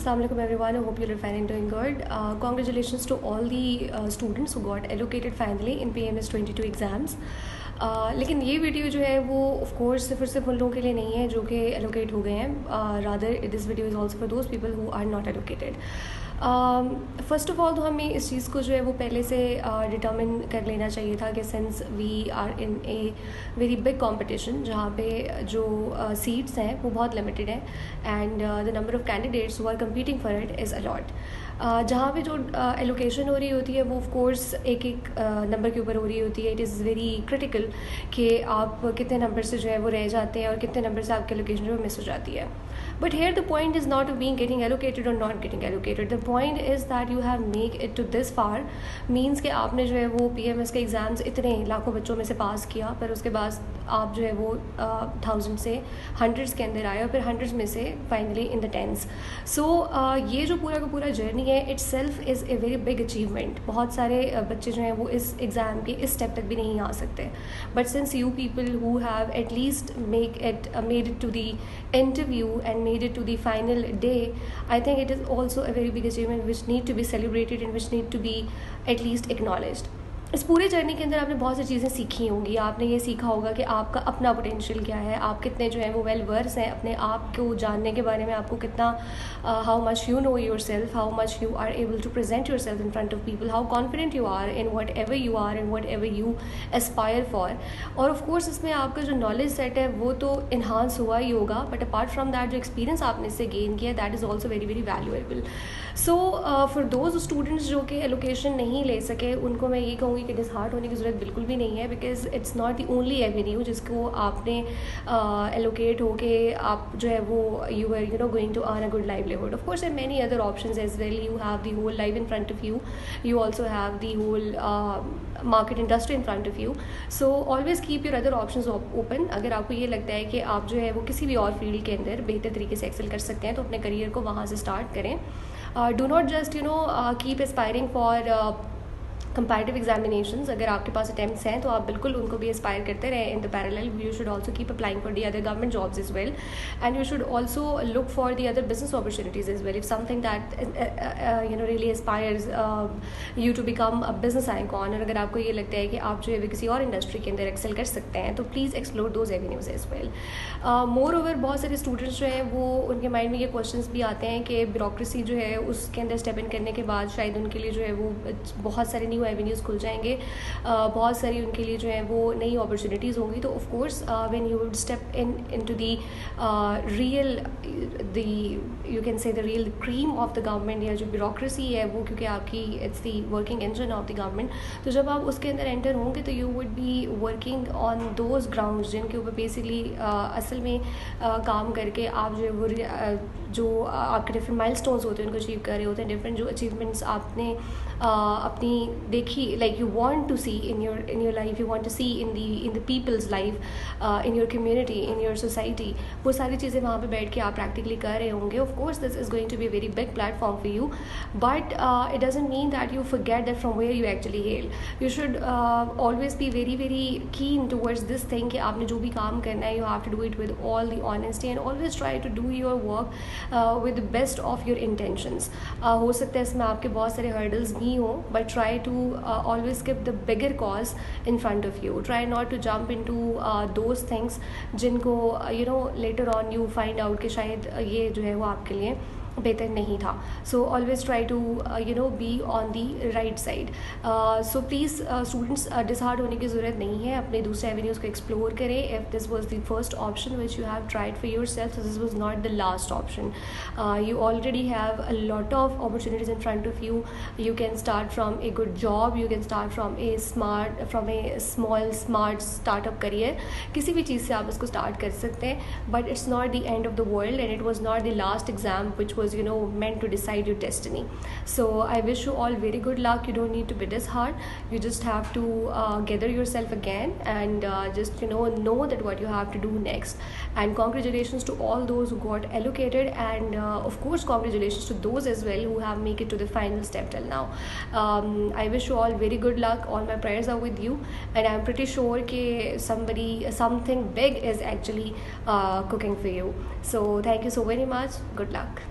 Assalamualaikum everyone. I hope you're fine and doing good. Congratulations to all the students who got allocated finally in PMS 22 exams. लेकिन ये video जो है वो of course सिर्फ उन लोगों के लिए नहीं है जो कि एलोकेट हो गए हैं. Rather this video is also for those people who are not allocated. First of all तो हमें इस चीज़ को जो है वो पहले से डिटर्मिन कर लेना चाहिए था कि since we are in a very big competition जहाँ पे जो सीट्स हैं वो बहुत लिमिटेड हैं and the number of candidates who are competing for it is a lot. जहाँ पे जो एलोकेशन हो रही होती है वो ऑफ कोर्स एक नंबर के ऊपर हो रही होती है. इट इज़ वेरी क्रिटिकल कि आप कितने नंबर से जो है वो रह जाते हैं और कितने नंबर से आपकी एलोकेशन जो मिस हो जाती है. But here the point is not being getting allocated और not getting allocated. The point is that you have make it to this far means कि आपने जो है वो PMS के एग्ज़ाम्स इतने लाखों बच्चों में से पास किया, पर उसके बाद आप जो है वो 1000 से हंड्रेड्स के अंदर आए और फिर हंड्रेड्स में से फाइनली इन द टेंस. सो ये जो पूरा का पूरा जर्नी है it self is a very big achievement. बहुत सारे बच्चे जो हैं वो इस एग्ज़ाम के इस स्टेप तक भी नहीं आ सकते. But since you people who have at least made it to the interview and made it to the final day, I think it is also a very big achievement which need to be celebrated and which need to be at least acknowledged. इस पूरे journey के अंदर आपने बहुत सी चीज़ें सीखी होंगी. आपने ये सीखा होगा कि आपका अपना पोटेंशियल क्या है, आप कितने जो है वो वेल वर्स हैं अपने आप को जानने के बारे में, आपको कितना how much you know yourself, how much you are able to present yourself in front of people, how confident you are in whatever you are in whatever you aspire for. और of course इसमें आपका जो knowledge set है वो तो enhance हुआ ही होगा, but apart from that जो एक्सपीरियंस आपने इससे गेन किया that is also very very valuable. So for those students जो कि एलोकेशन नहीं ले सके उनको मैं ये कहूँगी कि डिसहार्ट होने की ज़रूरत बिल्कुल भी नहीं है, because it's not the only avenue जिसको आपने एलोकेट होके आप जो है वो you are going to earn a good livelihood. Of course there many other options as well. You have the whole life in front of you, you also have the whole market industry in front of you. So always keep your other options open. अगर आपको ये लगता है कि आप जो है वो किसी भी और फील्ड के अंदर बेहतर तरीके से एक्सेल कर सकते हैं तो अपने करियर को वहाँ से स्टार्ट करें. Do not just keep aspiring for comparative examinations. अगर आपके पास अटैम्प्ट्स हैं तो आप बिल्कुल उनको भी एस्पायर करते रहें. In the parallel you should also keep applying for the other government jobs as well and you should also look for the other business opportunities as well. If something that really aspires you to become a business icon, और अगर आपको ये लगता है कि आप जो है किसी और इंडस्ट्री के अंदर एक्सेल कर सकते हैं तो please explore those avenues as well. More ओवर बहुत सारे स्टूडेंट्स जो हैं वो उनके माइंड में ये क्वेश्चन भी आते हैं कि ब्यूरोक्रेसी जो है उसके अंदर स्टेप इन करने के बाद शायद उनके लिए जो है वो बहुत सारे न्यू एवेन्यूज़ खुल जाएंगे, बहुत सारी उनके लिए जो है वो नई अपॉर्चुनिटीज़ होंगी. तो of course when you would step into the real the you can say the real cream of the government, या जो ब्यूरोक्रेसी है वो क्योंकि आपकी it's the working engine of the government, तो जब आप उसके अंदर एंटर होंगे तो you would be working on those grounds जिनके ऊपर बेसिकली असल में काम करके आप जो है वो जो आपके डिफरेंट माइलस्टोन्स होते हैं उनको अचीव कर रहे होते हैं. डिफरेंट जो अचीवमेंट्स आपने अपनी देखी, like you want to see in your life, you want to see in the people's life, in your community, in your society, वो सारी चीज़ें वहाँ पे बैठ के आप प्रैक्टिकली कर रहे होंगे. Of course this is going to be a very big platform for you, but it doesn't mean that you forget that from where you actually hail. You should always be very very keen towards this thing कि आपने जो भी काम करना है you have to do it with all the honesty and always try to do your work with the best of your intentions. हो सकता है इसमें आपके बहुत सारे hurdles भी हों, but try to always keep the bigger cause in front of you. Try not to jump into those things जिनको later on you find out कि शायद ये जो है वो आपके लिए बेहतर नहीं था. So always try to be on the right side. So please students dishearten होने की ज़रूरत नहीं है. अपने दूसरे एवेन्यूज़ को एक्सप्लोर करें. If this was the first option which you have tried for your self, this was not the last option. You already have a lot of opportunities in front of you. You can start from a good job, you can start from A small smart startup career. किसी भी चीज़ से आप इसको start कर सकते हैं, but it's not the end of the world and it was not the last exam which was meant to decide your destiny. So I wish you all very good luck. You don't need to be disheartened. You just have to gather yourself again and just know that what you have to do next. And congratulations to all those who got allocated, and of course congratulations to those as well who have make it to the final step till now. I wish you all very good luck. All my prayers are with you, and I'm pretty sure that something big is actually cooking for you. So thank you so very much. Good luck.